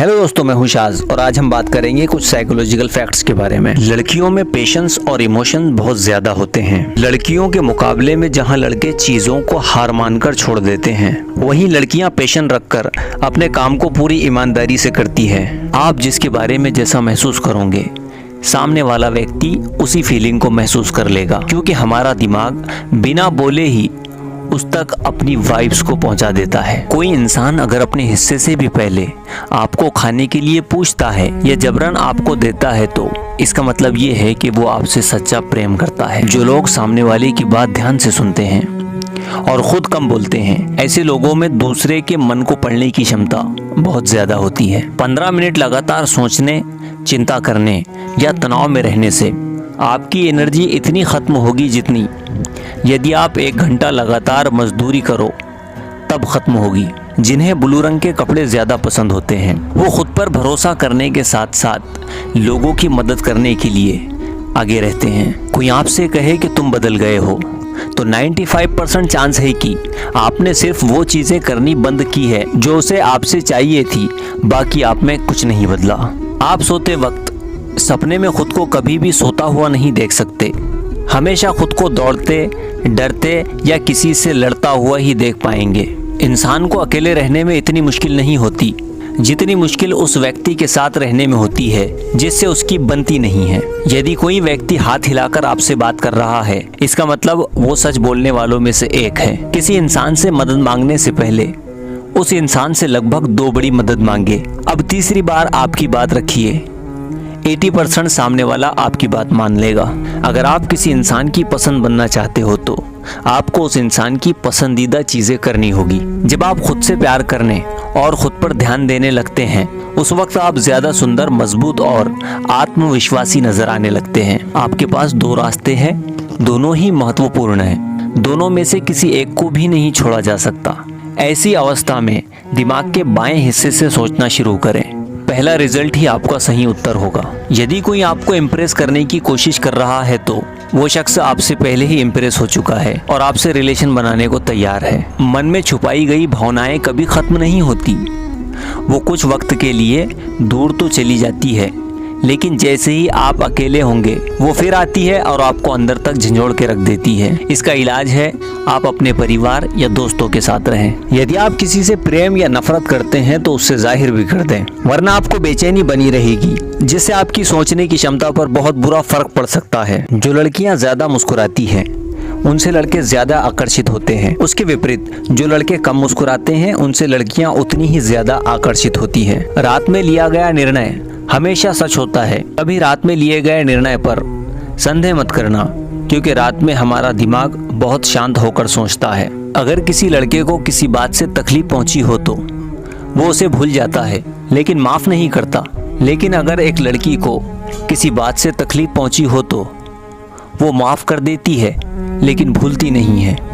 Hello दोस्तों, मैं हूं शाज और आज हम बात करेंगे कुछ साइकोलॉजिकल फैक्ट्स के बारे में। लड़कियों में पेशेंस और इमोशन बहुत ज्यादा होते हैं। लड़कियों के मुकाबले में जहां लड़के चीजों को हार मानकर छोड़ देते हैं, वहीं लड़कियां पेशेंस रखकर अपने काम को पूरी ईमानदारी से करती है। आप जिसके बारे में जैसा महसूस करोगे, सामने वाला व्यक्ति उसी फीलिंग को महसूस कर लेगा, क्योंकि हमारा दिमाग बिना बोले ही उस तक अपनी वाइब्स को पहुंचा देता है। कोई इंसान अगर अपने हिस्से से भी पहले आपको खाने के लिए पूछता है या जबरन आपको देता है, तो इसका मतलब ये है कि वो आपसे सच्चा प्रेम करता है। जो लोग सामने वाले की बात ध्यान से सुनते हैं और खुद कम बोलते हैं, ऐसे लोगों में दूसरे के मन को पढ़ने की क्षमता बहुत ज्यादा होती है। 15 मिनट लगातार सोचने, चिंता करने या तनाव में रहने से आपकी एनर्जी इतनी खत्म होगी जितनी यदि आप 1 घंटा लगातार मजदूरी करो तब खत्म होगी। जिन्हें ब्लू रंग के कपड़े ज्यादा पसंद होते हैं, वो खुद पर भरोसा करने के साथ साथ लोगों की मदद करने के लिए आगे रहते हैं। कोई आपसे कहे कि तुम बदल गए हो, तो 95% चांस है कि आपने सिर्फ वो चीजें करनी बंद की है जो उसे आपसे चाहिए थी, बाकी आप में कुछ नहीं बदला। आप सोते वक्त सपने में खुद को कभी भी सोता हुआ नहीं देख सकते। हमेशा खुद को दौड़ते, डरते या किसी से लड़ता हुआ ही देख पाएंगे। इंसान को अकेले रहने में इतनी मुश्किल नहीं होती जितनी मुश्किल उस व्यक्ति के साथ रहने में होती है जिससे उसकी बनती नहीं है। यदि कोई व्यक्ति हाथ हिलाकर आपसे बात कर रहा है, इसका मतलब वो सच बोलने वालों में से एक है। किसी इंसान से मदद मांगने से पहले उस इंसान से लगभग 2 बड़ी मदद मांगे। अब तीसरी बार आपकी बात रखिए, 80% सामने वाला आपकी बात मान लेगा। अगर आप किसी इंसान की पसंद बनना चाहते हो तो आपको उस इंसान की पसंदीदा चीजें करनी होगी। जब आप खुद से प्यार करने और खुद पर ध्यान देने लगते हैं, उस वक्त आप ज्यादा सुंदर, मजबूत और आत्मविश्वासी नजर आने लगते हैं। आपके पास 2 रास्ते हैं, दोनों ही महत्वपूर्ण हैं। दोनों में से किसी एक को भी नहीं छोड़ा जा सकता। ऐसी अवस्था में दिमाग के बाएं हिस्से से सोचना शुरू करें। पहला रिजल्ट ही आपका सही उत्तर होगा। यदि कोई आपको इम्प्रेस करने की कोशिश कर रहा है, तो वो शख्स आपसे पहले ही इम्प्रेस हो चुका है और आपसे रिलेशन बनाने को तैयार है। मन में छुपाई गई भावनाएं कभी खत्म नहीं होती। वो कुछ वक्त के लिए दूर तो चली जाती है, लेकिन जैसे ही आप अकेले होंगे वो फिर आती है और आपको अंदर तक झंझोड़ के रख देती है। इसका इलाज है आप अपने परिवार या दोस्तों के साथ रहें। यदि आप किसी से प्रेम या नफरत करते हैं तो उससे जाहिर भी कर दें, वरना आपको बेचैनी बनी रहेगी, जिससे आपकी सोचने की क्षमता पर बहुत बुरा फर्क पड़ सकता है। जो लड़कियां ज्यादा मुस्कुराती हैं, उनसे लड़के ज्यादा आकर्षित होते हैं। उसके विपरीत जो लड़के कम मुस्कुराते हैं, उनसे लड़कियां उतनी ही ज्यादा आकर्षित होती हैं। रात में लिया गया निर्णय हमेशा सच होता है। कभी रात में लिए गए निर्णय पर संदेह मत करना, क्योंकि रात में हमारा दिमाग बहुत शांत होकर सोचता है। अगर किसी लड़के को किसी बात से तकलीफ पहुंची हो तो वो उसे भूल जाता है, लेकिन माफ नहीं करता। लेकिन अगर एक लड़की को किसी बात से तकलीफ पहुंची हो तो वो माफ कर देती है, लेकिन भूलती नहीं है।